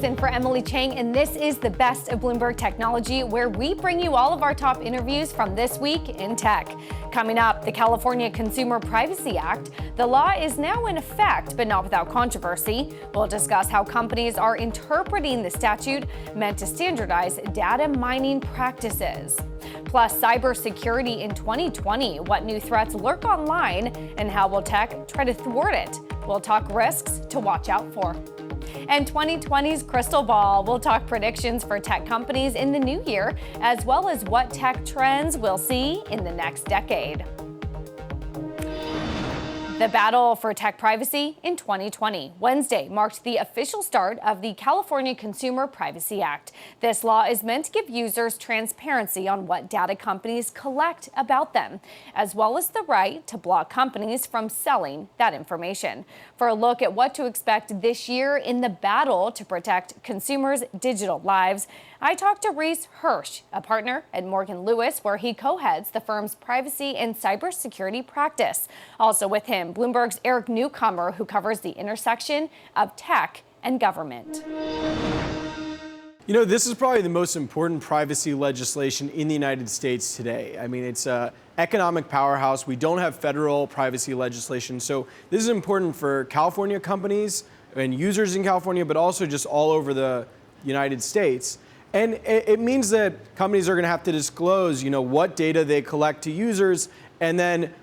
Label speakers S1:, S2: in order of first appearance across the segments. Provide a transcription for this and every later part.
S1: In for Emily Chang, and this is the best of Bloomberg Technology, where we bring you all of our top interviews from this week in tech. Coming up, the California Consumer Privacy Act. The law is now in effect, but not without controversy. We'll discuss how companies are interpreting the statute meant to standardize data mining practices. Plus, cybersecurity in 2020, what new threats lurk online, and how will tech try to thwart it? We'll talk risks to watch out for. And 2020's Crystal Ball. We'll talk predictions for tech companies in the new year, as well as what tech trends we'll see in the next decade. The battle for tech privacy in 2020. Wednesday marked the official start of the California Consumer Privacy Act. This law is meant to give users transparency on what data companies collect about them, as well as the right to block companies from selling that information. For a look at what to expect this year in the battle to protect consumers' digital lives, I talked to Reese Hirsch, a partner at Morgan Lewis, where he co-heads the firm's privacy and cybersecurity practice. Also with him, Bloomberg's Eric Newcomer, who covers the intersection of tech and government.
S2: You know, this is probably the most important privacy legislation in the United States today. I mean, it's an economic powerhouse. We don't have federal privacy legislation. So this is important for California companies and users in California, but also just all over the United States. And it means that companies are going to have to disclose, what data they collect to users, and then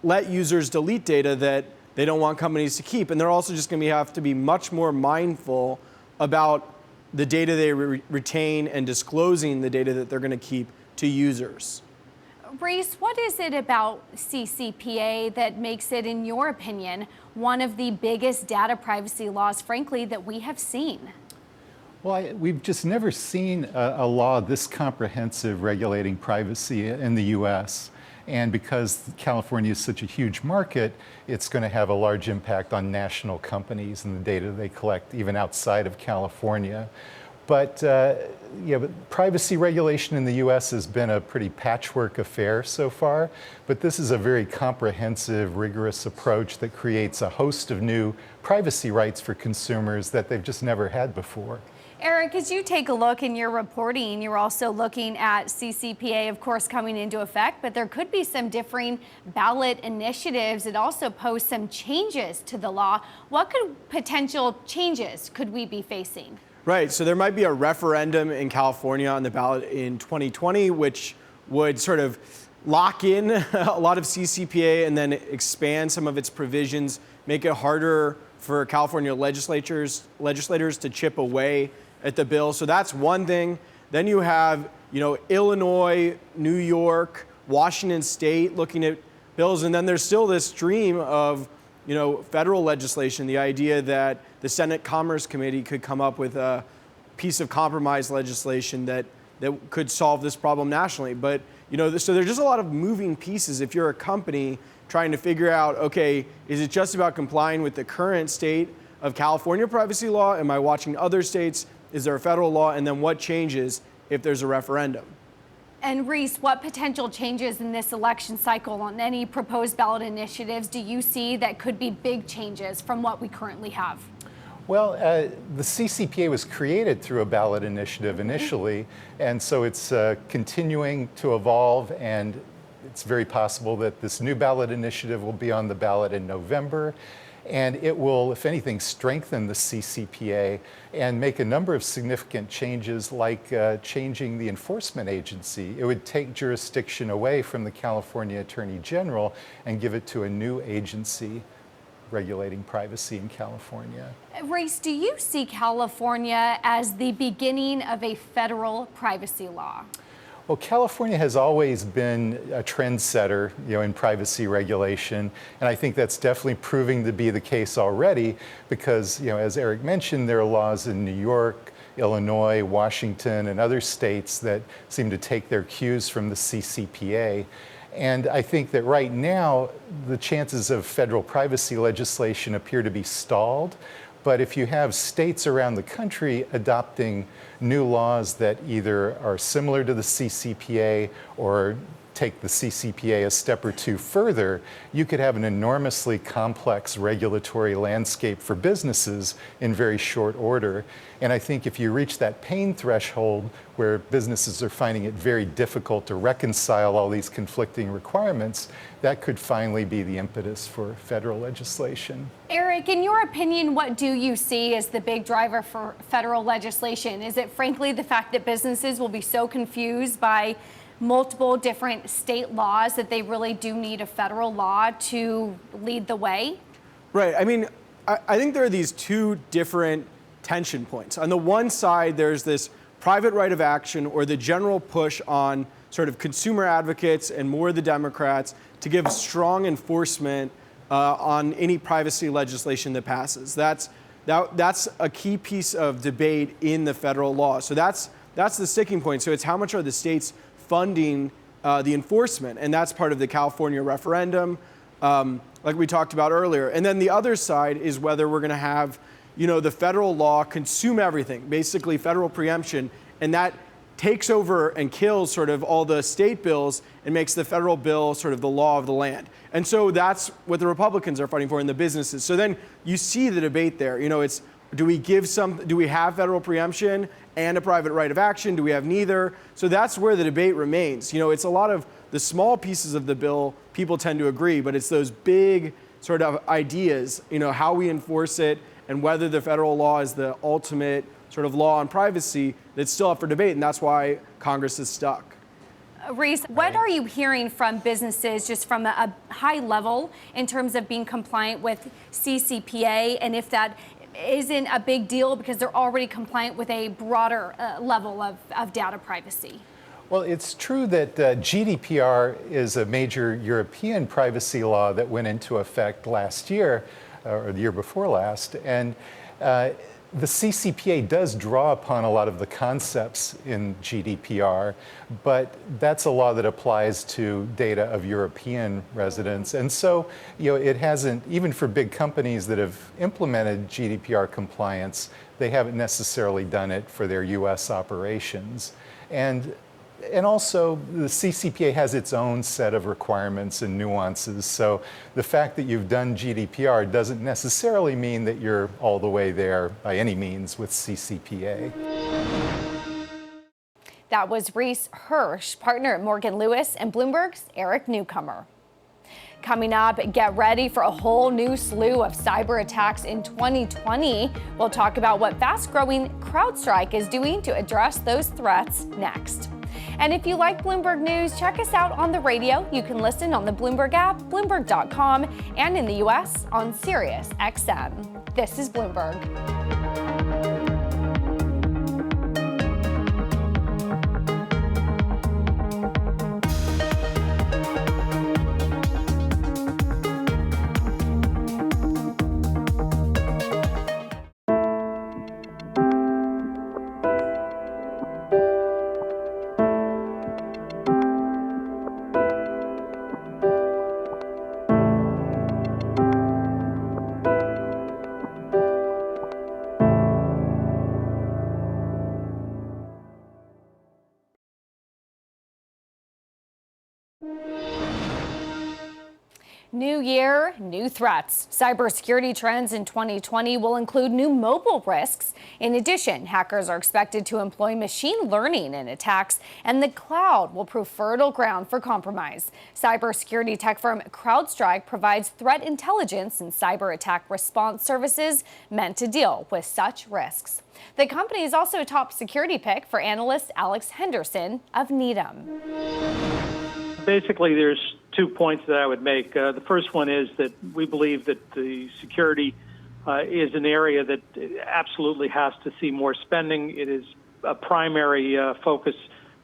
S2: let users delete data that they don't want companies to keep. And they're also just going to have to be much more mindful about the data they retain and disclosing the data that they're going to keep to users.
S1: Reese, what is it about CCPA that makes it, in your opinion, one of the biggest data privacy laws, frankly, that we have seen?
S3: Well, we've just never seen a law this comprehensive regulating privacy in the U.S. And because California is such a huge market, it's going to have a large impact on national companies and the data they collect even outside of California. But privacy regulation in the U.S. has been a pretty patchwork affair so far. But this is a very comprehensive, rigorous approach that creates a host of new privacy rights for consumers that they've just never had before.
S1: Eric, as you take a look in your reporting, you're also looking at CCPA, of course, coming into effect, but there could be some differing ballot initiatives that also pose some changes to the law. What potential changes could we be facing?
S2: Right, so there might be a referendum in California on the ballot in 2020, which would sort of lock in a lot of CCPA and then expand some of its provisions, make it harder for California legislators to chip away at the bill. So that's one thing. Then you have, Illinois, New York, Washington State looking at bills. And then there's still this stream of, federal legislation, the idea that the Senate Commerce Committee could come up with a piece of compromise legislation that could solve this problem nationally. But, so there's just a lot of moving pieces if you're a company trying to figure out, okay, is it just about complying with the current state of California privacy law? Am I watching other states? Is there a federal law? And then what changes if there's a referendum?
S1: And Reese, what potential changes in this election cycle on any proposed ballot initiatives do you see that could be big changes from what we currently have?
S3: Well, the CCPA was created through a ballot initiative initially, and so it's continuing to evolve, and it's very possible that this new ballot initiative will be on the ballot in November. And it will, if anything, strengthen the CCPA and make a number of significant changes, like changing the enforcement agency. It would take jurisdiction away from the California Attorney General and give it to a new agency regulating privacy in California.
S1: Reese, do you see California as the beginning of a federal privacy law?
S3: Well, California has always been a trendsetter, in privacy regulation, and I think that's definitely proving to be the case already because, as Eric mentioned, there are laws in New York, Illinois, Washington, and other states that seem to take their cues from the CCPA. And I think that right now, the chances of federal privacy legislation appear to be stalled. But if you have states around the country adopting new laws that either are similar to the CCPA or take the CCPA a step or two further, you could have an enormously complex regulatory landscape for businesses in very short order. And I think if you reach that pain threshold where businesses are finding it very difficult to reconcile all these conflicting requirements, that could finally be the impetus for federal legislation.
S1: Eric, in your opinion, what do you see as the big driver for federal legislation? Is it frankly the fact that businesses will be so confused by multiple different state laws that they really do need a federal law to lead the way?
S2: Right. I mean, I think there are these two different tension points. On the one side, there's this private right of action or the general push on sort of consumer advocates and more the Democrats to give strong enforcement on any privacy legislation that passes. That's a key piece of debate in the federal law. So that's the sticking point. So it's how much are the states funding the enforcement, and that's part of the California referendum, like we talked about earlier. And then the other side is whether we're going to have, the federal law consume everything, basically federal preemption, and that takes over and kills sort of all the state bills and makes the federal bill sort of the law of the land. And so that's what the Republicans are fighting for in the businesses. So then you see the debate there. It's do we have federal preemption and a private right of action? Do we have neither? So that's where the debate remains. It's a lot of the small pieces of the bill people tend to agree, but it's those big sort of ideas, how we enforce it and whether the federal law is the ultimate sort of law on privacy that's still up for debate, and that's why Congress is stuck.
S1: Reese, what are you hearing from businesses just from a high level in terms of being compliant with CCPA, and if that isn't a big deal because they're already compliant with a broader level of data privacy?
S3: Well, it's true that GDPR is a major European privacy law that went into effect last year, or the year before last, and the CCPA does draw upon a lot of the concepts in GDPR, but that's a law that applies to data of European residents. And so, it hasn't, even for big companies that have implemented GDPR compliance, they haven't necessarily done it for their US operations. And also, the CCPA has its own set of requirements and nuances. So the fact that you've done GDPR doesn't necessarily mean that you're all the way there by any means with CCPA.
S1: That was Reese Hirsch, partner at Morgan Lewis, and Bloomberg's Eric Newcomer. Coming up, get ready for a whole new slew of cyber attacks in 2020. We'll talk about what fast-growing CrowdStrike is doing to address those threats next. And if you like Bloomberg News, check us out on the radio. You can listen on the Bloomberg app, Bloomberg.com, and in the U.S. on Sirius XM. This is Bloomberg. New year, new threats. Cybersecurity trends in 2020 will include new mobile risks. In addition, hackers are expected to employ machine learning in attacks, and the cloud will prove fertile ground for compromise. Cybersecurity tech firm CrowdStrike provides threat intelligence and cyber attack response services meant to deal with such risks. The company is also a top security pick for analyst Alex Henderson of Needham.
S4: Basically, there's 2 points that I would make. The first one is that we believe that the security is an area that absolutely has to see more spending. It is a primary focus,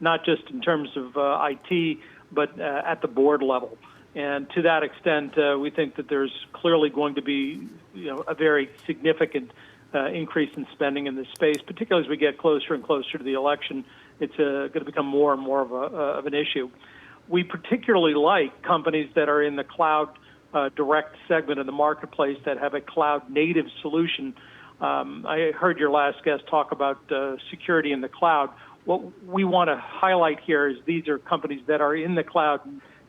S4: not just in terms of IT, but at the board level. And to that extent, we think that there's clearly going to be a very significant increase in spending in this space, particularly as we get closer and closer to the election. It's going to become more and more of an issue. We particularly like companies that are in the cloud direct segment of the marketplace that have a cloud native solution I heard your last guest talk about security in the cloud. What we want to highlight here is these are companies that are in the cloud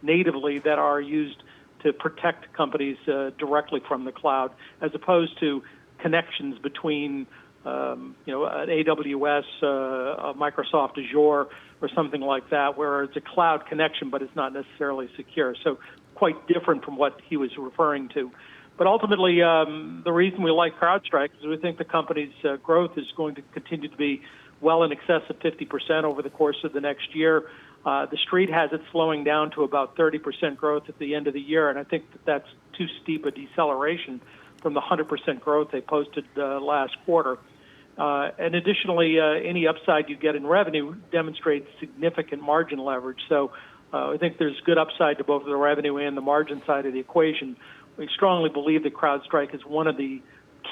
S4: natively that are used to protect companies directly from the cloud, as opposed to connections between an AWS, a Microsoft Azure, or something like that, where it's a cloud connection, but it's not necessarily secure. So quite different from what he was referring to. But ultimately, the reason we like CrowdStrike is we think the company's growth is going to continue to be well in excess of 50% over the course of the next year. The street has it slowing down to about 30% growth at the end of the year, and I think that's too steep a deceleration from the 100% growth they posted last quarter. And additionally, any upside you get in revenue demonstrates significant margin leverage. So I think there's good upside to both the revenue and the margin side of the equation. We strongly believe that CrowdStrike is one of the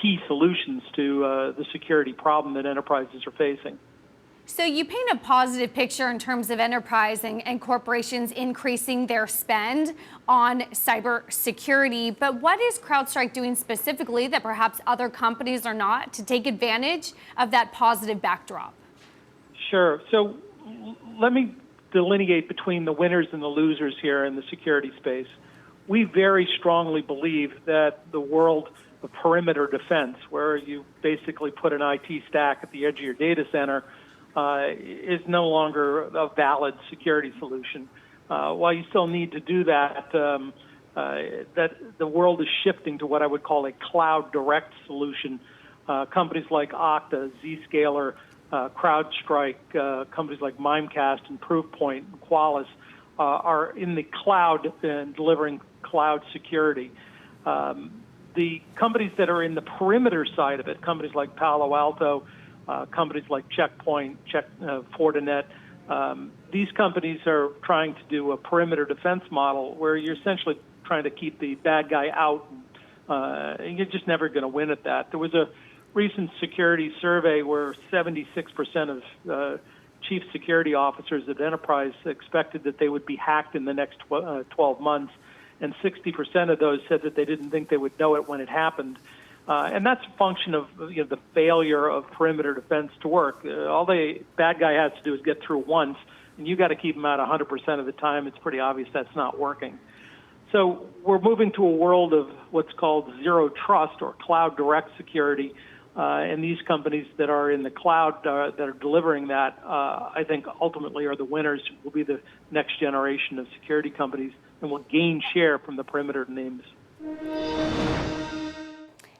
S4: key solutions to the security problem that enterprises are facing.
S1: So you paint a positive picture in terms of enterprise and corporations increasing their spend on cybersecurity, but what is CrowdStrike doing specifically that perhaps other companies are not to take advantage of that positive backdrop?
S4: Sure. So let me delineate between the winners and the losers here in the security space. We very strongly believe that the world of perimeter defense, where you basically put an IT stack at the edge of your data center, is no longer a valid security solution. While you still need to do that, that the world is shifting to what I would call a cloud direct solution. Companies like Okta, Zscaler, CrowdStrike, companies like Mimecast and Proofpoint and Qualys are in the cloud and delivering cloud security. The companies that are in the perimeter side of it, companies like Palo Alto, companies like Checkpoint, Fortinet, these companies are trying to do a perimeter defense model where you're essentially trying to keep the bad guy out. And you're just never going to win at that. There was a recent security survey where 76% of chief security officers at enterprise expected that they would be hacked in the next 12 months, and 60% of those said that they didn't think they would know it when it happened. And that's a function of the failure of perimeter defense to work. All the bad guy has to do is get through once, and you got to keep him out 100% of the time. It's pretty obvious that's not working. So we're moving to a world of what's called zero trust or cloud direct security. And these companies that are in the cloud that are delivering that, I think ultimately are the winners, will be the next generation of security companies and will gain share from the perimeter names.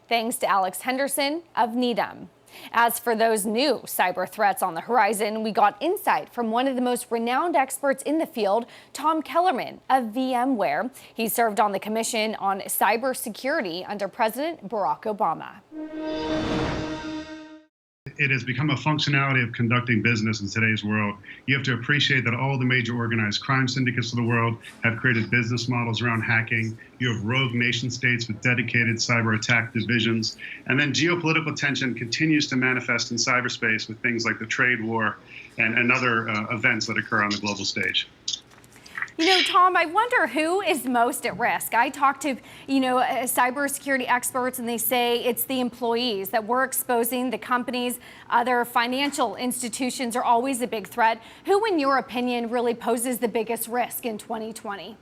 S1: Thanks to Alex Henderson of Needham. As for those new cyber threats on the horizon, we got insight from one of the most renowned experts in the field, Tom Kellerman of VMware. He served on the Commission on Cybersecurity under President Barack Obama.
S5: It has become a functionality of conducting business in today's world. You have to appreciate that all the major organized crime syndicates of the world have created business models around hacking. You have rogue nation states with dedicated cyber attack divisions. And then geopolitical tension continues to manifest in cyberspace with things like the trade war and other events that occur on the global stage.
S1: You know, Tom, I wonder who is most at risk. I talk to, cybersecurity experts, and they say it's the employees that we're exposing. The companies, other financial institutions are always a big threat. Who, in your opinion, really poses the biggest risk in 2020?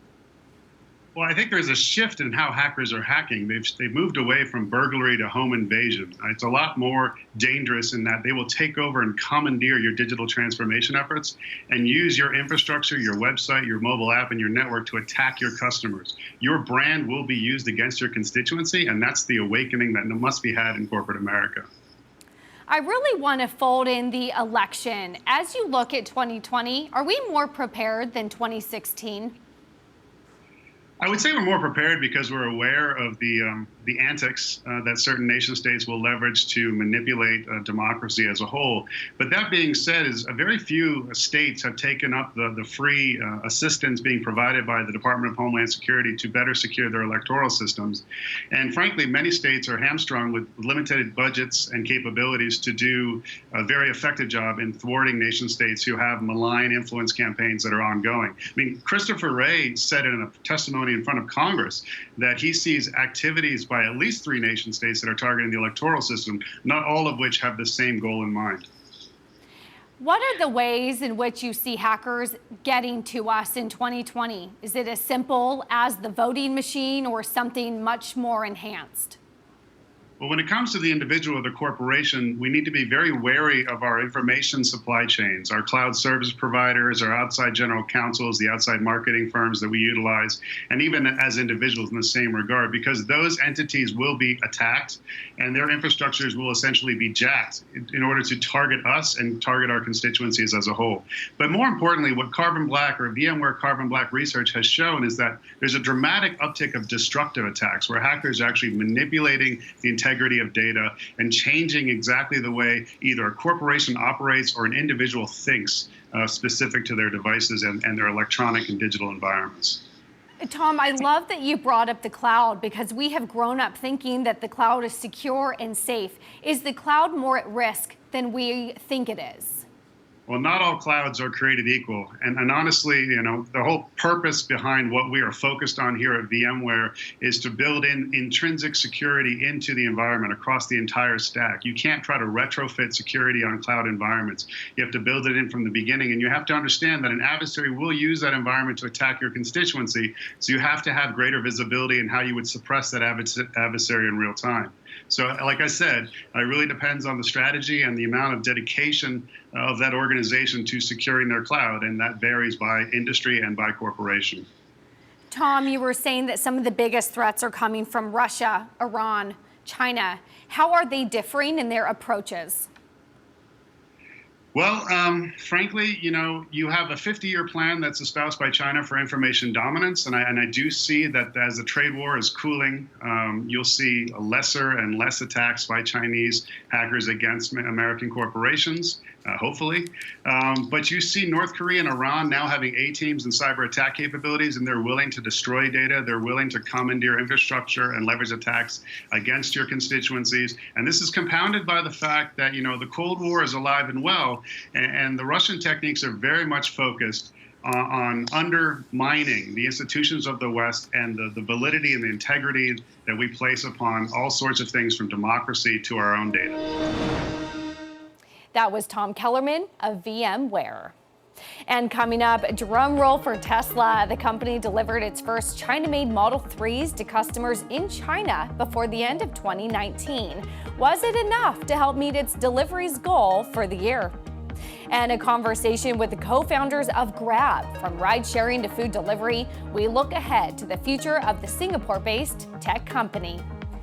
S5: Well, I think there's a shift in how hackers are hacking. They've moved away from burglary to home invasion. It's a lot more dangerous in that they will take over and commandeer your digital transformation efforts and use your infrastructure, your website, your mobile app, and your network to attack your customers. Your brand will be used against your constituency, and that's the awakening that must be had in corporate America.
S1: I really want to fold in the election. As you look at 2020, are we more prepared than 2016?
S5: I would say we're more prepared because we're aware of the antics that certain nation states will leverage to manipulate democracy as a whole. But that being said, is very few states have taken up the free assistance being provided by the Department of Homeland Security to better secure their electoral systems. And frankly, many states are hamstrung with limited budgets and capabilities to do a very effective job in thwarting nation states who have malign influence campaigns that are ongoing. I mean, Christopher Wray said in a testimony testimony in front of Congress that he sees activities by at least 3 nation states that are targeting the electoral system, not all of which have the same goal in mind.
S1: What are the ways in which you see hackers getting to us in 2020? Is it as simple as the voting machine or something much more enhanced?
S5: Well, when it comes to the individual or the corporation, we need to be very wary of our information supply chains, our cloud service providers, our outside general counsels, the outside marketing firms that we utilize, and even as individuals in the same regard, because those entities will be attacked and their infrastructures will essentially be jacked in order to target us and target our constituencies as a whole. But more importantly, what Carbon Black or VMware Carbon Black research has shown is that there's a dramatic uptick of destructive attacks where hackers are actually manipulating the integrity of data and changing exactly the way either a corporation operates or an individual thinks specific to their devices and their electronic and digital environments.
S1: Tom, I love that you brought up the cloud because we have grown up thinking that the cloud is secure and safe. Is the cloud more at risk than we think it is?
S5: Well, not all clouds are created equal. And honestly, the whole purpose behind what we are focused on here at VMware is to build in intrinsic security into the environment across the entire stack. You can't try to retrofit security on cloud environments. You have to build it in from the beginning. And you have to understand that an adversary will use that environment to attack your constituency. So you have to have greater visibility in how you would suppress that adversary in real time. So like I said, it really depends on the strategy and the amount of dedication of that organization to securing their cloud, and that varies by industry and by corporation.
S1: Tom, you were saying that some of the biggest threats are coming from Russia, Iran, China. How are they differing in their approaches?
S5: Well, frankly, you have a 50-year plan that's espoused by China for information dominance, and I do see that as the trade war is cooling, you'll see lesser and less attacks by Chinese hackers against American corporations, hopefully. But you see North Korea and Iran now having A-teams and cyber attack capabilities, and they're willing to destroy data. They're willing to commandeer infrastructure and leverage attacks against your constituencies. And this is compounded by the fact that, the Cold War is alive and well. And the Russian techniques are very much focused on undermining the institutions of the West and the validity and the integrity that we place upon all sorts of things from democracy to our own data.
S1: That was Tom Kellerman of VMware. And coming up, drum roll for Tesla. The company delivered its first China-made Model 3s to customers in China before the end of 2019. Was it enough to help meet its deliveries goal for the year? And a conversation with the co-founders of Grab. From ride-sharing to food delivery, we look ahead to the future of the Singapore-based tech company.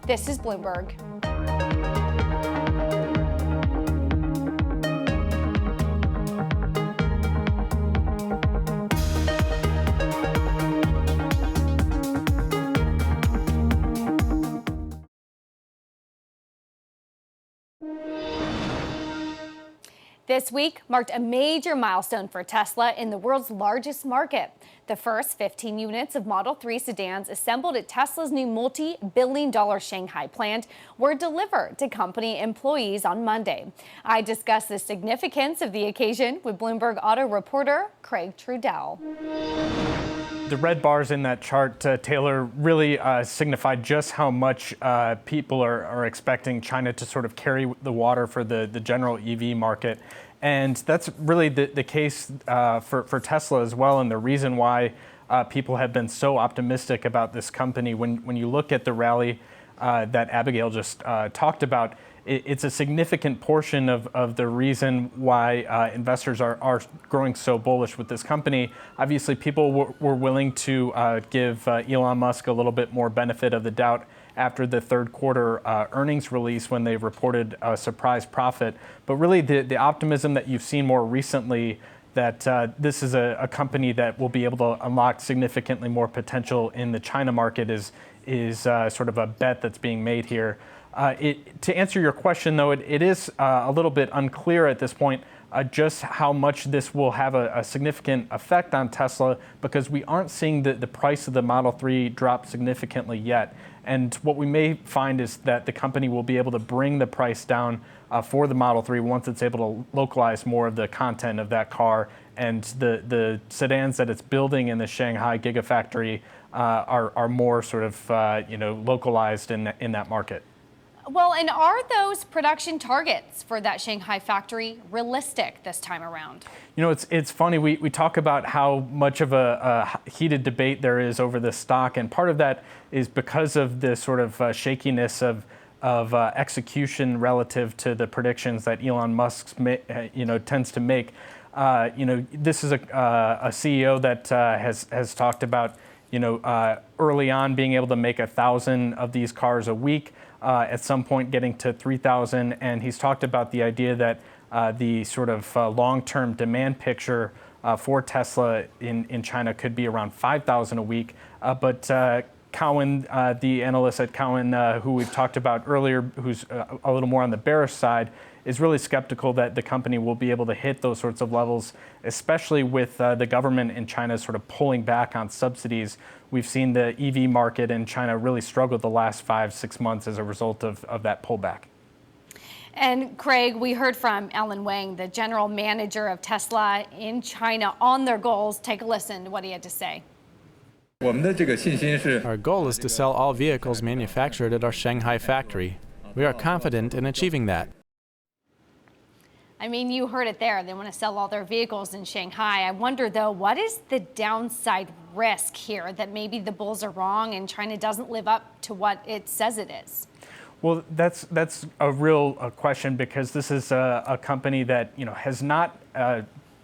S1: This is Bloomberg. This week marked a major milestone for Tesla in the world's largest market. The first 15 units of Model 3 sedans assembled at Tesla's new multi-billion-dollar Shanghai plant were delivered to company employees on Monday. I discussed the significance of the occasion with Bloomberg Auto reporter Craig Trudell.
S6: The red bars in that chart, Taylor, really signify just how much people are expecting China to sort of carry the water for the general EV market. And that's really the case for Tesla as well, and the reason why people have been so optimistic about this company. When you look at the rally that Abigail just talked about, it's a significant portion of the reason why investors are growing so bullish with this company. Obviously, people were willing to give Elon Musk a little bit more benefit of the doubt after the third quarter earnings release when they reported a surprise profit. But really, the optimism that you've seen more recently that this is a company that will be able to unlock significantly more potential in the China market is sort of a bet that's being made here. To answer your question, though, it is a little bit unclear at this point just how much this will have a significant effect on Tesla, because we aren't seeing the price of the Model 3 drop significantly yet. And what we may find is that the company will be able to bring the price down for the Model 3 once it's able to localize more of the content of that car. And the sedans that it's building in the Shanghai Gigafactory are more sort of localized in that market.
S1: Well, and are those production targets for that Shanghai factory realistic this time around?
S6: It's funny. We talk about how much of a heated debate there is over this stock, and part of that is because of the sort of shakiness of execution relative to the predictions that Elon Musk tends to make. This is a CEO that has talked about early on being able to make 1,000 of these cars a week. At some point getting to 3,000, and he's talked about the idea that the sort of long-term demand picture for Tesla in China could be around 5,000 a week. But Cowen, the analyst at Cowen, who we've talked about earlier, who's a little more on the bearish side, is really skeptical that the company will be able to hit those sorts of levels, especially with the government in China sort of pulling back on subsidies. We've seen the EV market in China really struggle the last 5-6 months as a result of that pullback.
S1: And Craig, we heard from Alan Wang, the general manager of Tesla in China, on their goals. Take a listen to what he had to say.
S7: Our goal is to sell all vehicles manufactured at our Shanghai factory. We are confident in achieving that.
S1: I mean, you heard it there. They want to sell all their vehicles in Shanghai. I wonder, though, what is the downside risk here that maybe the bulls are wrong and China doesn't live up to what it says it is?
S6: Well, that's a real question, because this is a company that has not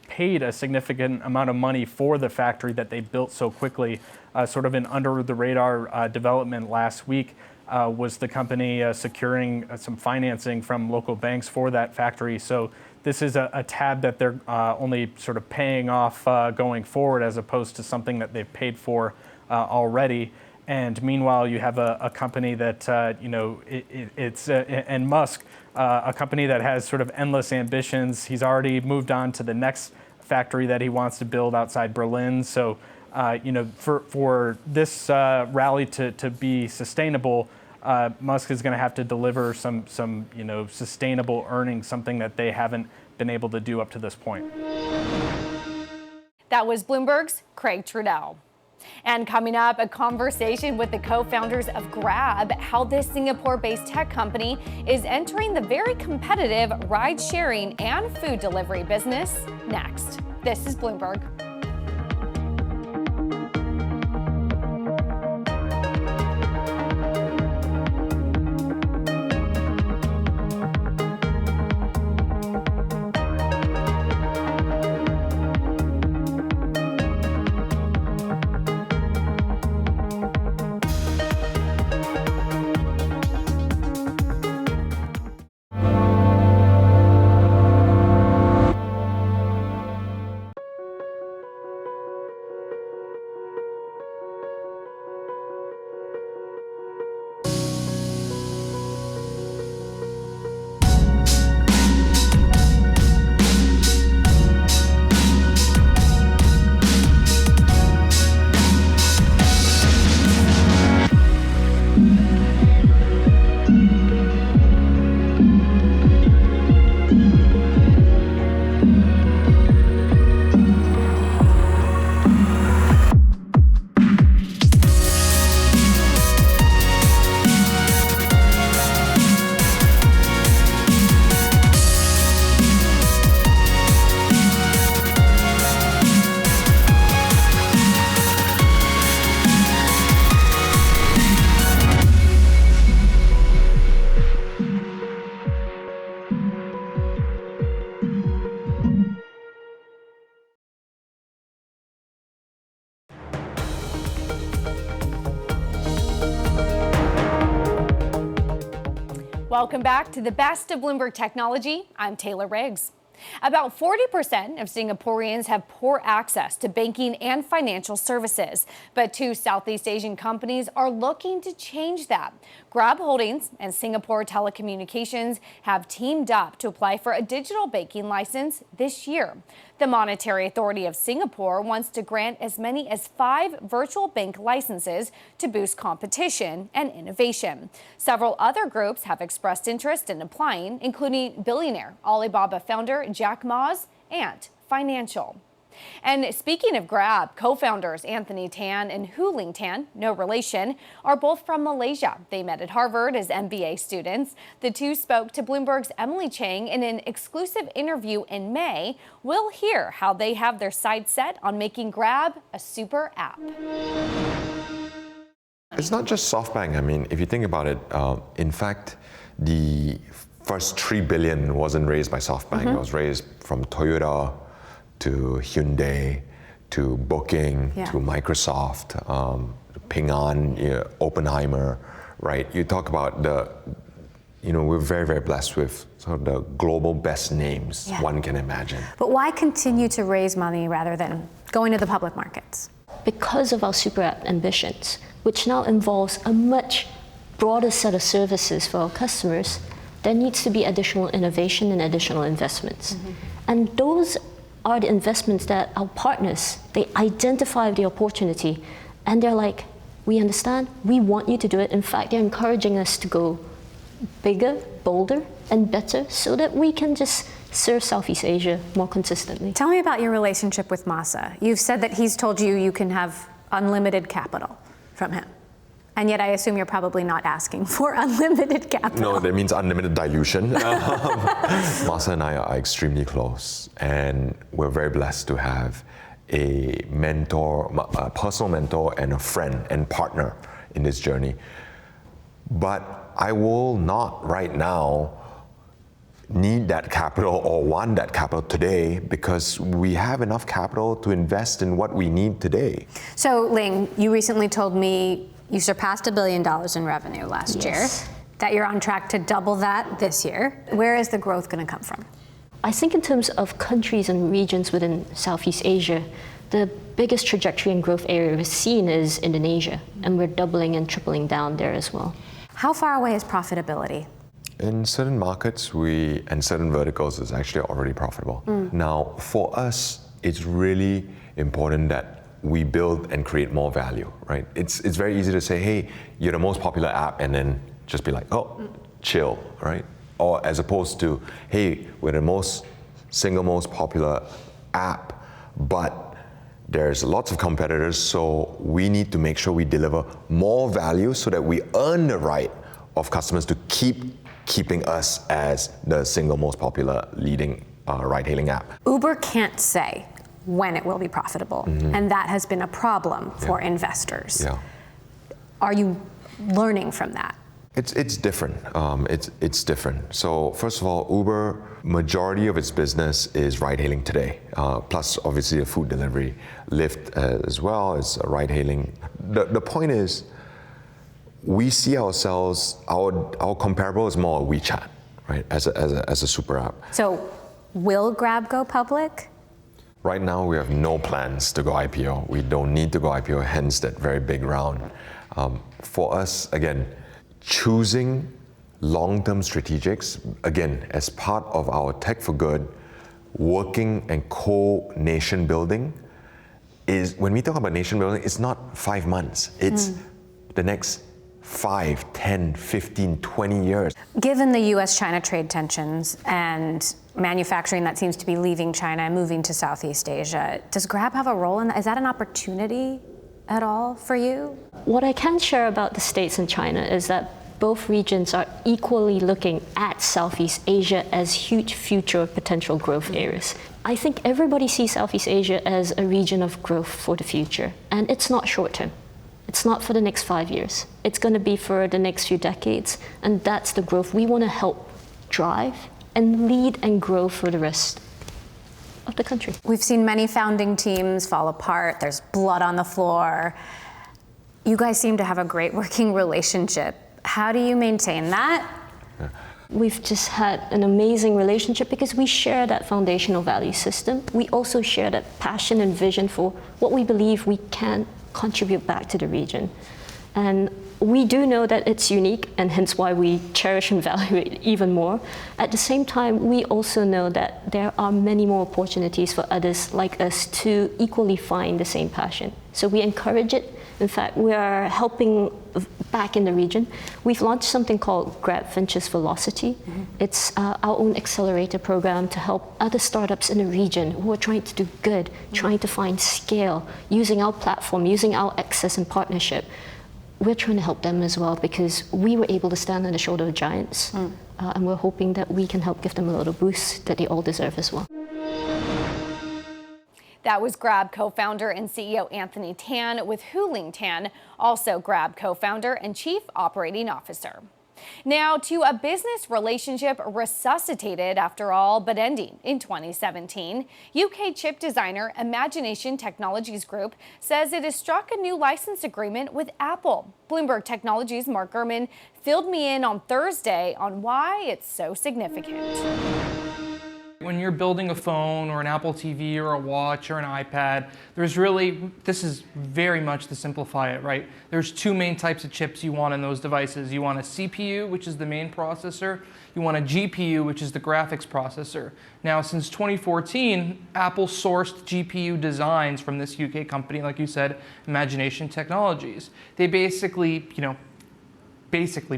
S6: paid a significant amount of money for the factory that they built so quickly. Sort of an under the radar development last week was the company securing some financing from local banks for that factory. So this is a tab that they're only sort of paying off going forward, as opposed to something that they've paid for already. And meanwhile, you have a company that, and Musk, a company that has sort of endless ambitions. He's already moved on to the next factory that he wants to build outside Berlin. So, for this rally to be sustainable, Musk is going to have to deliver some sustainable earnings, something that they haven't been able to do up to this point.
S1: That was Bloomberg's Craig Trudell. And coming up, a conversation with the co-founders of Grab, how this Singapore-based tech company is entering the very competitive ride-sharing and food delivery business next. This is Bloomberg. Welcome back to the best of Bloomberg Technology. I'm Taylor Riggs. About 40% of Singaporeans have poor access to banking and financial services, but two Southeast Asian companies are looking to change that. Grab Holdings and Singapore Telecommunications have teamed up to apply for a digital banking license this year. The Monetary Authority of Singapore wants to grant as many as 5 virtual bank licenses to boost competition and innovation. Several other groups have expressed interest in applying, including billionaire Alibaba founder Jack Ma's Ant Financial. And speaking of Grab, co-founders Anthony Tan and Hu Ling Tan, no relation, are both from Malaysia. They met at Harvard as MBA students. The two spoke to Bloomberg's Emily Chang in an exclusive interview in May. We'll hear how they have their sights set on making Grab a super app.
S8: It's not just SoftBank. I mean, if you think about it, in fact, the first $3 billion wasn't raised by SoftBank. It was raised from Toyota to Hyundai to Booking to Microsoft, Ping An, Oppenheimer, right? You talk about we're very, very blessed with sort of the global best names one can imagine.
S9: But why continue to raise money rather than going to the public markets?
S10: Because of our super app ambitions, which now involves a much broader set of services for our customers, there needs to be additional innovation and additional investments. And those are the investments that our partners, they identify the opportunity and they're like, we understand, we want you to do it. In fact, they're encouraging us to go bigger, bolder, and better so that we can just serve Southeast Asia more consistently.
S9: Tell me about your relationship with Masa. You've said that he's told you you can have unlimited capital from him. And yet I assume you're probably not asking for unlimited capital.
S8: No, that means unlimited dilution. Masa and I are extremely close, and we're very blessed to have a mentor, a personal mentor, and a friend and partner in this journey. But I will not right now need that capital or want that capital today because we have enough capital to invest in what we need today.
S9: So Ling, you recently told me you surpassed $1 billion in revenue last year, that you're on track to double that this year. Where is the growth going to come from?
S10: I think in terms of countries and regions within Southeast Asia, the biggest trajectory and growth area we've seen is Indonesia, and we're doubling and tripling down there as well.
S9: How far away is profitability?
S8: In certain markets and certain verticals, it's actually already profitable. Now, for us, it's really important that we build and create more value, right? It's very easy to say, hey, you're the most popular app, and then just be like, oh, chill, right? Or as opposed to, hey, we're the single most popular app, but there's lots of competitors, so we need to make sure we deliver more value so that we earn the right of customers to keeping us as the single most popular leading ride-hailing app.
S9: Uber can't say when it will be profitable, and that has been a problem for investors. Are you learning from that?
S8: It's different. It's different. So first of all, Uber, majority of its business is ride-hailing today, plus obviously a food delivery. Lyft as well is ride-hailing. The point is, we see ourselves, our comparable is more WeChat, right? As a super app.
S9: So will Grab go public?
S8: Right now, we have no plans to go IPO. We don't need to go IPO, hence that very big round. For us, again, choosing long-term strategics, again, as part of our Tech for Good, working and co-nation building, is when we talk about nation building, it's not 5 months. It's the next 5, 10, 15, 20 years.
S9: Given the US-China trade tensions and manufacturing that seems to be leaving China and moving to Southeast Asia, does Grab have a role in that? Is that an opportunity at all for you?
S10: What I can share about the States and China is that both regions are equally looking at Southeast Asia as huge future potential growth areas. I think everybody sees Southeast Asia as a region of growth for the future, and it's not short term. It's not for the next 5 years. It's going to be for the next few decades, and that's the growth we want to help drive and lead and grow for the rest of the country.
S9: We've seen many founding teams fall apart. There's blood on the floor. You guys seem to have a great working relationship. How do you maintain that?
S10: We've just had an amazing relationship because we share that foundational value system. We also share that passion and vision for what we believe we can contribute back to the region. And we do know that it's unique, and hence why we cherish and value it even more. At the same time, we also know that there are many more opportunities for others like us to equally find the same passion. So we encourage it. In fact, we are helping back in the region. We've launched something called Grab Ventures Velocity. It's our own accelerator program to help other startups in the region who are trying to do good, trying to find scale, using our platform, using our access and partnership. We're trying to help them as well because we were able to stand on the shoulder of giants, and we're hoping that we can help give them a little boost that they all deserve as well.
S1: That was Grab co-founder and CEO Anthony Tan with Huling Tan, also Grab co-founder and chief operating officer. Now to a business relationship resuscitated after all, but ending in 2017. UK chip designer Imagination Technologies Group says it has struck a new license agreement with Apple. Bloomberg Technology's Mark Gurman filled me in on Thursday on why it's so significant.
S11: When you're building a phone or an Apple TV or a watch or an iPad, this is very much to simplify it, right? There's two main types of chips you want in those devices. You want a CPU, which is the main processor. You want a GPU, which is the graphics processor. Now, since 2014, Apple sourced GPU designs from this UK company, like you said, Imagination Technologies. They basically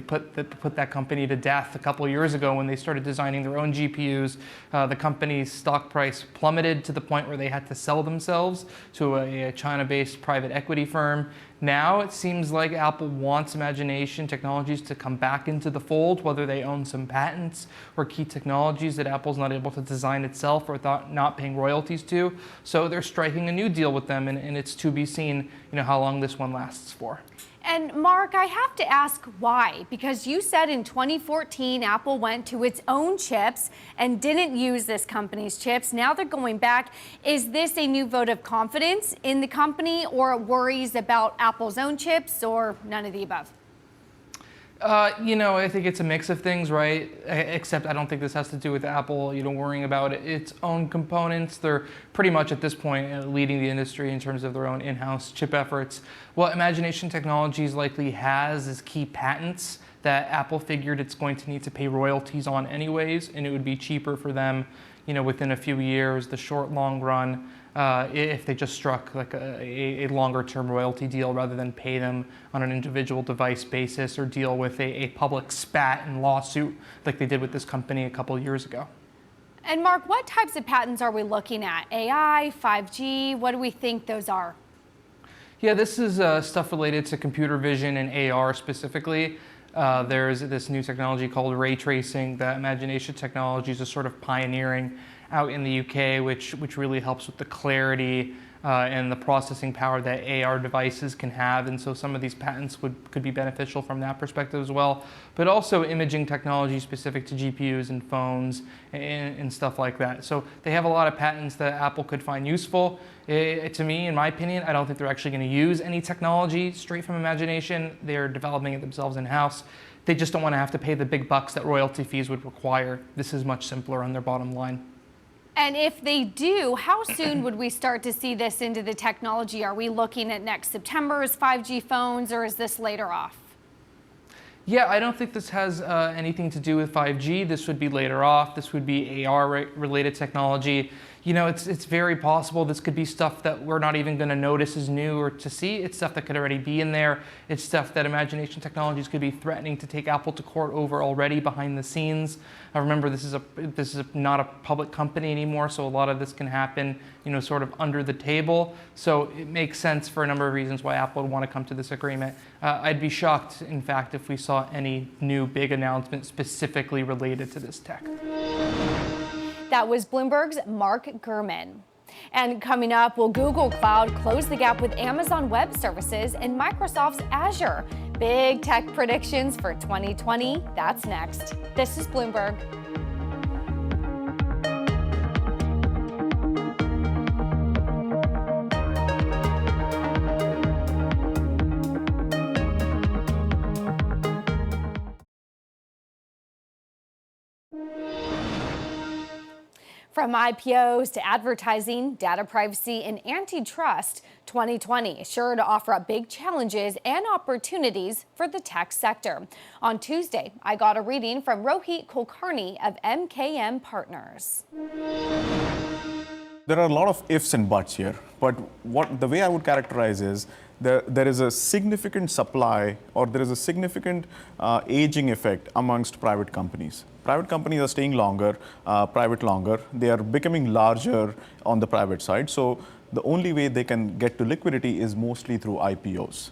S11: put that company to death a couple of years ago when they started designing their own GPUs. The company's stock price plummeted to the point where they had to sell themselves to a China-based private equity firm. Now it seems like Apple wants Imagination Technologies to come back into the fold, whether they own some patents or key technologies that Apple's not able to design itself or not paying royalties to. So they're striking a new deal with them, and it's to be seen, how long this one lasts for.
S1: And Mark, I have to ask why, because you said in 2014 Apple went to its own chips and didn't use this company's chips. Now they're going back. Is this a new vote of confidence in the company or worries about Apple's own chips or none of the above?
S11: I think it's a mix of things, right? Except I don't think this has to do with Apple, worrying about its own components. They're pretty much at this point leading the industry in terms of their own in-house chip efforts. What Imagination Technologies likely has is key patents that Apple figured it's going to need to pay royalties on anyways, and it would be cheaper for them, within a few years, the short, long run, if they just struck like a longer-term royalty deal rather than pay them on an individual device basis or deal with a public spat and lawsuit like they did with this company a couple years ago.
S1: And Mark, what types of patents are we looking at? AI, 5G, what do we think those are?
S11: Yeah, this is stuff related to computer vision and AR specifically. There's this new technology called ray tracing that Imagination Technologies is sort of pioneering out in the UK, which really helps with the clarity and the processing power that AR devices can have. And so some of these patents could be beneficial from that perspective as well. But also imaging technology specific to GPUs and phones and stuff like that. So they have a lot of patents that Apple could find useful. To me, in my opinion, I don't think they're actually going to use any technology straight from Imagination. They're developing it themselves in-house. They just don't want to have to pay the big bucks that royalty fees would require. This is much simpler on their bottom line.
S1: And if they do, how soon would we start to see this into the technology? Are we looking at next September's 5G phones, or is this later off?
S11: Yeah, I don't think this has anything to do with 5G. This would be later off. This would be AR-related technology. It's very possible this could be stuff that we're not even going to notice is new or to see. It's stuff that could already be in there. It's stuff that Imagination Technologies could be threatening to take Apple to court over already behind the scenes. Remember, this is not a public company anymore, so a lot of this can happen, sort of under the table. So it makes sense for a number of reasons why Apple would want to come to this agreement. I'd be shocked, in fact, if we saw any new big announcement specifically related to this tech.
S1: That was Bloomberg's Mark Gurman. And coming up, will Google Cloud close the gap with Amazon Web Services and Microsoft's Azure? Big tech predictions for 2020. That's next. This is Bloomberg. From IPOs to advertising, data privacy, and antitrust, 2020 is sure to offer up big challenges and opportunities for the tech sector. On Tuesday, I got a reading from Rohit Kulkarni of MKM Partners.
S12: There are a lot of ifs and buts here, but the way I would characterize is there is a significant supply, or there is a significant aging effect amongst private companies. Private companies are staying longer, private longer. They are becoming larger on the private side. So the only way they can get to liquidity is mostly through IPOs.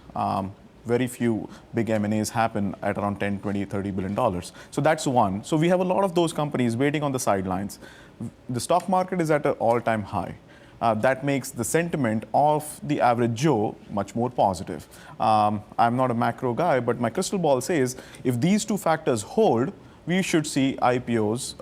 S12: Very few big M&As happen at around $10, $20, $30 billion. So that's one. So we have a lot of those companies waiting on the sidelines. The stock market is at an all-time high. That makes the sentiment of the average Joe much more positive. I'm not a macro guy, but my crystal ball says if these two factors hold, we should see IPOs,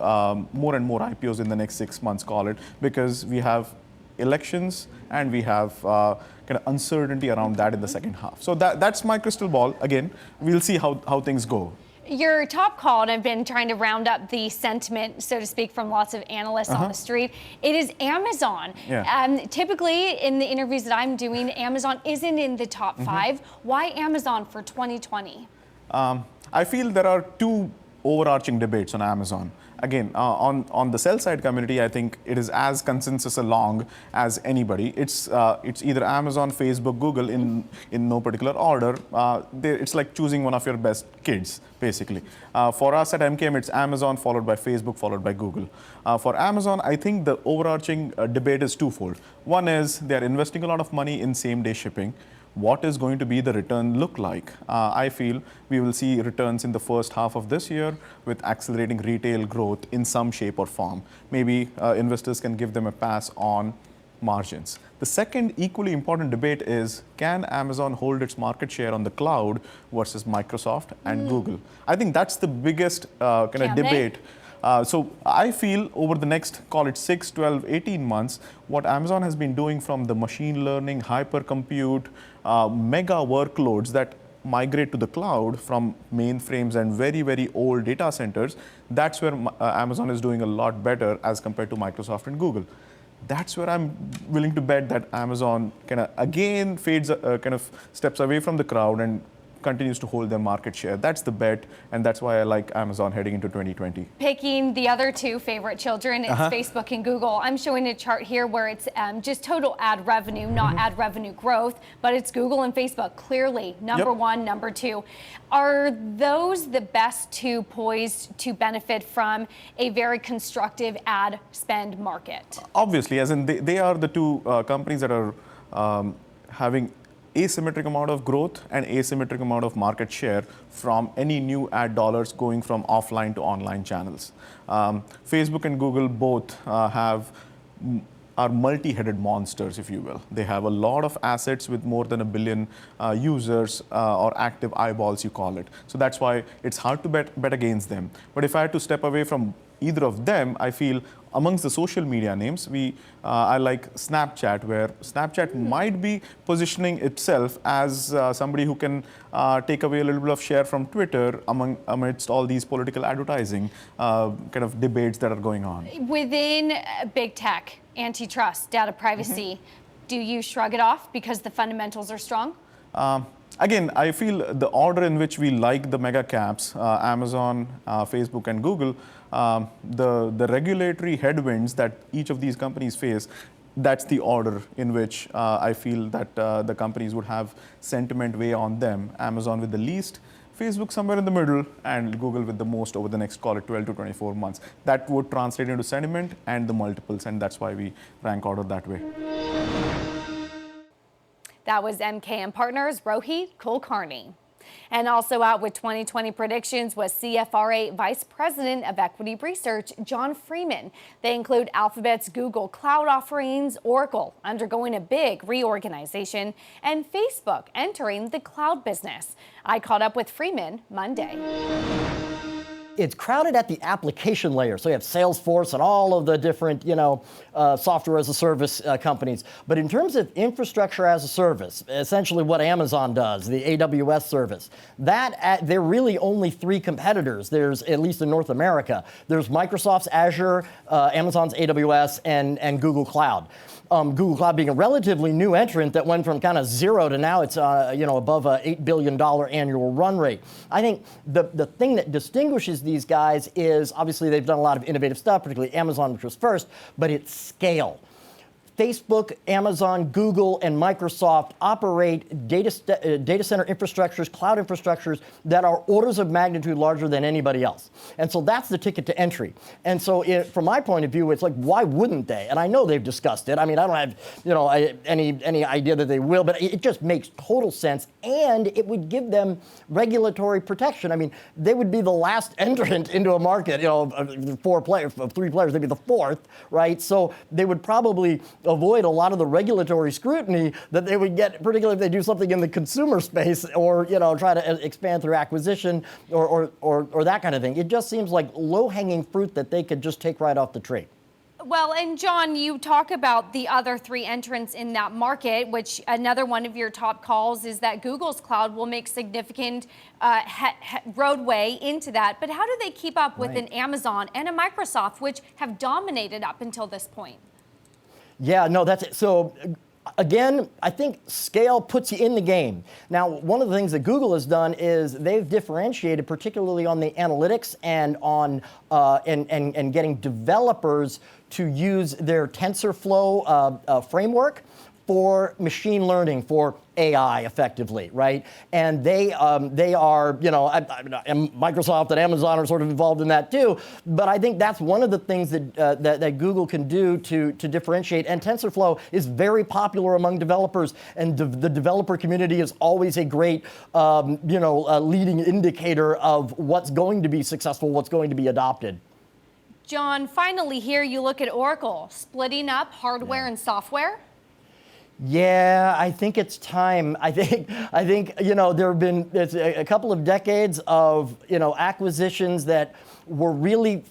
S12: more and more IPOs in the next 6 months, call it, because we have elections and we have kind of uncertainty around that in the second half. So that's my crystal ball. Again, we'll see how things go.
S1: Your top call, and I've been trying to round up the sentiment, so to speak, from lots of analysts on the street, it is Amazon.
S12: Yeah.
S1: Typically, in the interviews that I'm doing, Amazon isn't in the top 5. Why Amazon for 2020?
S12: I feel there are two overarching debates on Amazon. Again, on the sell side community, I think it is as consensus along as anybody. It's either Amazon, Facebook, Google in no particular order. It's like choosing one of your best kids, basically. For us at MKM, it's Amazon followed by Facebook followed by Google. For Amazon, I think the overarching debate is twofold. One is they're investing a lot of money in same-day shipping. What is going to be the return look like? I feel we will see returns in the first half of this year with accelerating retail growth in some shape or form. Maybe investors can give them a pass on margins. The second equally important debate is, can Amazon hold its market share on the cloud versus Microsoft and Google? I think that's the biggest kind of debate. So I feel over the next, call it 6, 12, 18 months, what Amazon has been doing from the machine learning, hypercompute, mega workloads that migrate to the cloud from mainframes and very, very old data centers, that's where Amazon is doing a lot better as compared to Microsoft and Google. That's where I'm willing to bet that Amazon kind of again steps away from the crowd and continues to hold their market share. That's the bet, and that's why I like Amazon heading into 2020.
S1: Picking the other two favorite children, it's Facebook and Google. I'm showing a chart here where it's just total ad revenue, not ad revenue growth, but it's Google and Facebook, clearly number one, number two. Are those the best two poised to benefit from a very constructive ad spend market?
S12: Obviously, as in they are the two companies that are having asymmetric amount of growth and asymmetric amount of market share from any new ad dollars going from offline to online channels. Facebook and Google both are multi-headed monsters, if you will. They have a lot of assets with more than 1 billion users or active eyeballs, you call it. So that's why it's hard to bet against them. But if I had to step away from either of them, I feel amongst the social media names, I like Snapchat, where Snapchat might be positioning itself as somebody who can take away a little bit of share from Twitter amidst all these political advertising kind of debates that are going on.
S1: Within big tech, antitrust, data privacy, do you shrug it off because the fundamentals are strong?
S12: Again, I feel the order in which we like the mega caps, Amazon, Facebook, and Google, the regulatory headwinds that each of these companies face, that's the order in which I feel that the companies would have sentiment weigh on them. Amazon with the least, Facebook somewhere in the middle, and Google with the most over the next, call it 12 to 24 months. That would translate into sentiment and the multiples, and that's why we rank order that way.
S1: That was MKM Partners' Rohit Kulkarni. And also out with 2020 predictions was CFRA Vice President of Equity Research, John Freeman. They include Alphabet's Google Cloud offerings, Oracle undergoing a big reorganization, and Facebook entering the cloud business. I caught up with Freeman Monday.
S13: it's crowded at the application layer. So you have Salesforce and all of the different, software as a service companies. But in terms of infrastructure as a service, essentially what Amazon does, the AWS service, there are really only 3 competitors. There's, at least in North America, there's Microsoft's Azure, Amazon's AWS, and Google Cloud. Google Cloud being a relatively new entrant that went from kind of zero to now it's above a $8 billion annual run rate. I think the thing that distinguishes these guys is obviously they've done a lot of innovative stuff, particularly Amazon, which was first, but it's scale. Facebook, Amazon, Google, and Microsoft operate data center infrastructures, cloud infrastructures that are orders of magnitude larger than anybody else. And so that's the ticket to entry. And so from my point of view, it's like, why wouldn't they? And I know they've discussed it. I mean, I don't have any idea that they will, but it just makes total sense. And it would give them regulatory protection. I mean, they would be the last entrant into a market, of 3 players, they'd be the 4th, right? So they would probably avoid a lot of the regulatory scrutiny that they would get, particularly if they do something in the consumer space or try to expand through acquisition or that kind of thing. It just seems like low-hanging fruit that they could just take right off the tree.
S1: Well, and John, you talk about the other 3 entrants in that market, which another one of your top calls is that Google's cloud will make significant roadway into that. But how do they keep up with an Amazon and a Microsoft, which have dominated up until this point?
S13: Yeah, no, that's it. So again, I think scale puts you in the game. Now, one of the things that Google has done is they've differentiated, particularly on the analytics and on and getting developers to use their TensorFlow framework for machine learning, for AI, effectively, right? And they are, and Microsoft and Amazon are sort of involved in that too. But I think that's one of the things that Google can do to differentiate. And TensorFlow is very popular among developers, and the developer community is always a great, leading indicator of what's going to be successful, what's going to be adopted.
S1: John, finally here you look at Oracle splitting up hardware and software.
S13: Yeah, I think it's time. I think there have been a couple of decades of acquisitions that were really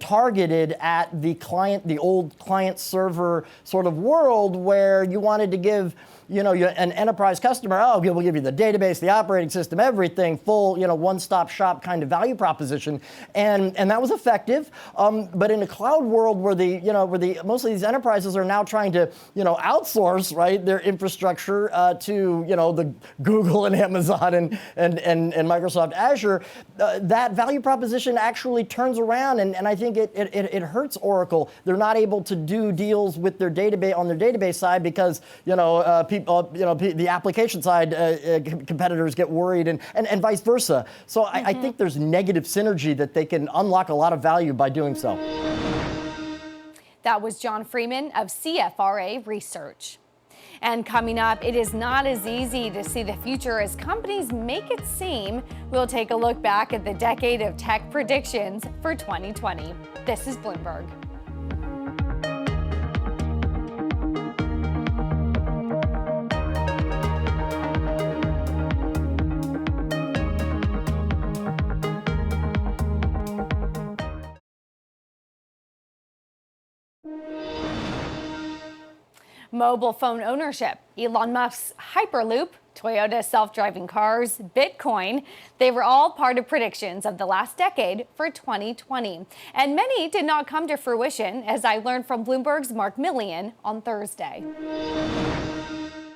S13: targeted at the old client server sort of world where you wanted to give an enterprise customer, we'll give you the database, the operating system, everything, full, one-stop shop kind of value proposition, and that was effective. But in a cloud world where most of these enterprises are now trying to, outsource, right, their infrastructure to, the Google and Amazon and Microsoft Azure, that value proposition actually turns around, and I think it hurts Oracle. They're not able to do deals with their database on their database side because, the application side competitors get worried and vice versa. So I think there's negative synergy that they can unlock a lot of value by doing so.
S1: That was John Freeman of CFRA Research. And coming up, it is not as easy to see the future as companies make it seem. We'll take a look back at the decade of tech predictions for 2020. This is Bloomberg. Mobile phone ownership, Elon Musk's Hyperloop, Toyota's self-driving cars, Bitcoin, they were all part of predictions of the last decade for 2020. And many did not come to fruition, as I learned from Bloomberg's Mark Millian on Thursday.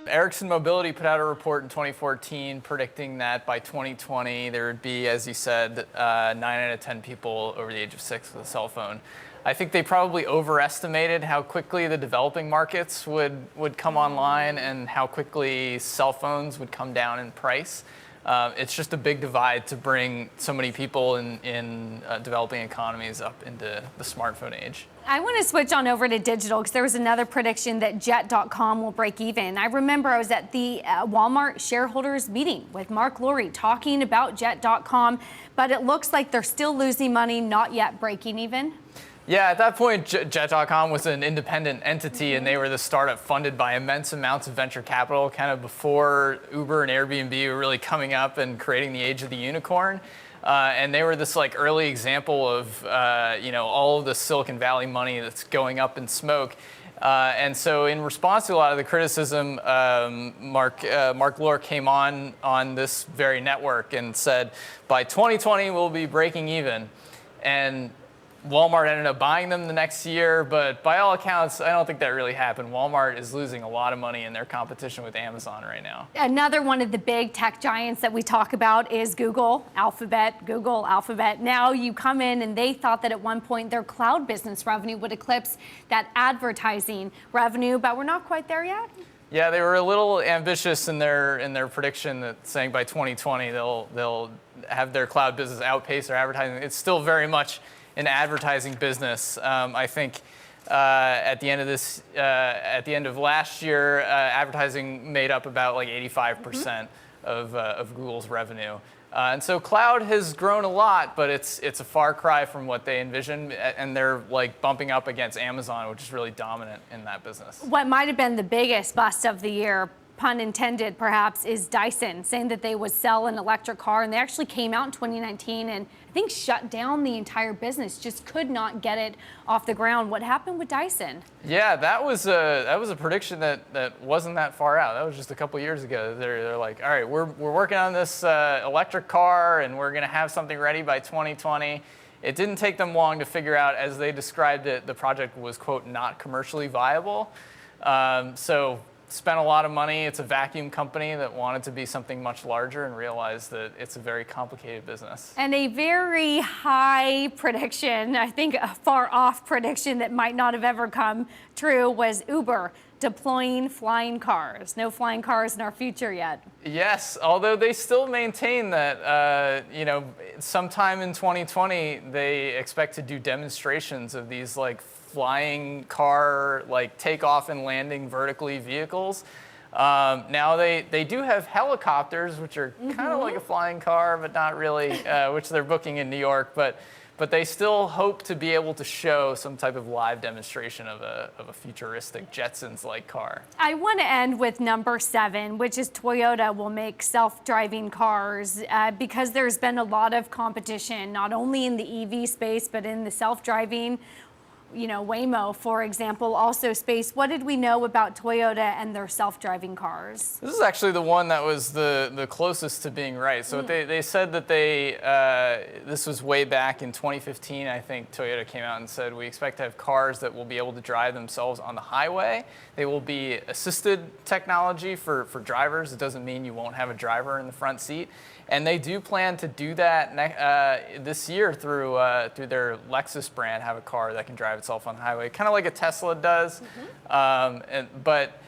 S14: Ericsson Mobility put out a report in 2014 predicting that by 2020 there would be, as you said, 9 out of 10 people over the age of 6 with a cell phone. I think they probably overestimated how quickly the developing markets would come online and how quickly cell phones would come down in price. It's just a big divide to bring so many people in developing economies up into the smartphone age.
S1: I want to switch on over to digital because there was another prediction that Jet.com will break even. I remember I was at the Walmart shareholders meeting with Mark Lurie talking about Jet.com, but it looks like they're still losing money, not yet breaking even.
S14: Yeah, at that point, Jet.com was an independent entity, and they were the startup funded by immense amounts of venture capital, kind of before Uber and Airbnb were really coming up and creating the age of the unicorn. And they were this like early example of all of the Silicon Valley money that's going up in smoke. And so in response to a lot of the criticism, Mark Lohr came on this very network and said, by 2020, we'll be breaking even. And Walmart ended up buying them the next year, but by all accounts, I don't think that really happened. Walmart is losing a lot of money in their competition with Amazon right now.
S1: Another one of the big tech giants that we talk about is Google, Alphabet. Now you come in and they thought that at one point their cloud business revenue would eclipse that advertising revenue, but we're not quite there yet.
S14: Yeah, they were a little ambitious in their prediction that saying by 2020 they'll have their cloud business outpace their advertising. It's still very much an advertising business. I think at the end of last year, advertising made up about like 85% of Google's revenue. And so cloud has grown a lot, but it's a far cry from what they envisioned, and they're like bumping up against Amazon, which is really dominant in that business.
S1: What might have been the biggest bust of the year, pun intended perhaps, is Dyson, saying that they would sell an electric car, and they actually came out in 2019 and I think shut down the entire business, just could not get it off the ground. What happened with Dyson?
S14: Yeah, that was a prediction that wasn't that far out. That was just a couple years ago. They're like, all right, we're working on this electric car, and we're going to have something ready by 2020. It didn't take them long to figure out, as they described it, the project was, quote, not commercially viable. So spent a lot of money. It's a vacuum company that wanted to be something much larger and realized that it's a very complicated business.
S1: And a very high prediction, I think a far off prediction that might not have ever come true, was Uber deploying flying cars. No flying cars in our future yet.
S14: Yes, although they still maintain that, sometime in 2020, they expect to do demonstrations of these like flying car, like takeoff and landing vertically vehicles. Now they do have helicopters, which are kind of like a flying car, but not really, which they're booking in New York. But they still hope to be able to show some type of live demonstration of a futuristic Jetsons-like car.
S1: I want to end with number 7, which is Toyota will make self-driving cars because there's been a lot of competition, not only in the EV space, but in the self-driving. Waymo, for example, also space. What did we know about Toyota and their self-driving cars?
S14: This is actually the one that was the closest to being right. So they said that this was way back in 2015, I think Toyota came out and said, we expect to have cars that will be able to drive themselves on the highway. They will be assisted technology for drivers. It doesn't mean you won't have a driver in the front seat. And they do plan to do that this year through their Lexus brand, have a car that can drive itself on the highway, kind of like a Tesla does. But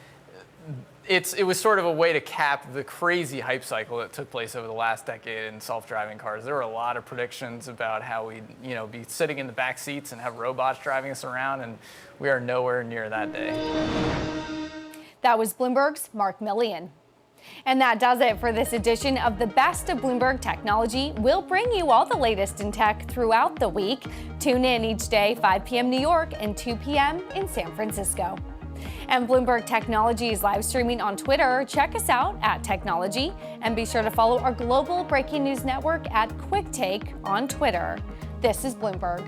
S14: it was sort of a way to cap the crazy hype cycle that took place over the last decade in self-driving cars. There were a lot of predictions about how we'd be sitting in the back seats and have robots driving us around, and we are nowhere near that day.
S1: That was Bloomberg's Mark Millian. And that does it for this edition of the Best of Bloomberg Technology. We'll bring you all the latest in tech throughout the week. Tune in each day, 5 p.m. New York and 2 p.m. in San Francisco. And Bloomberg Technology is live streaming on Twitter. Check us out at Technology, and be sure to follow our global breaking news network at Quick Take on Twitter. This is Bloomberg.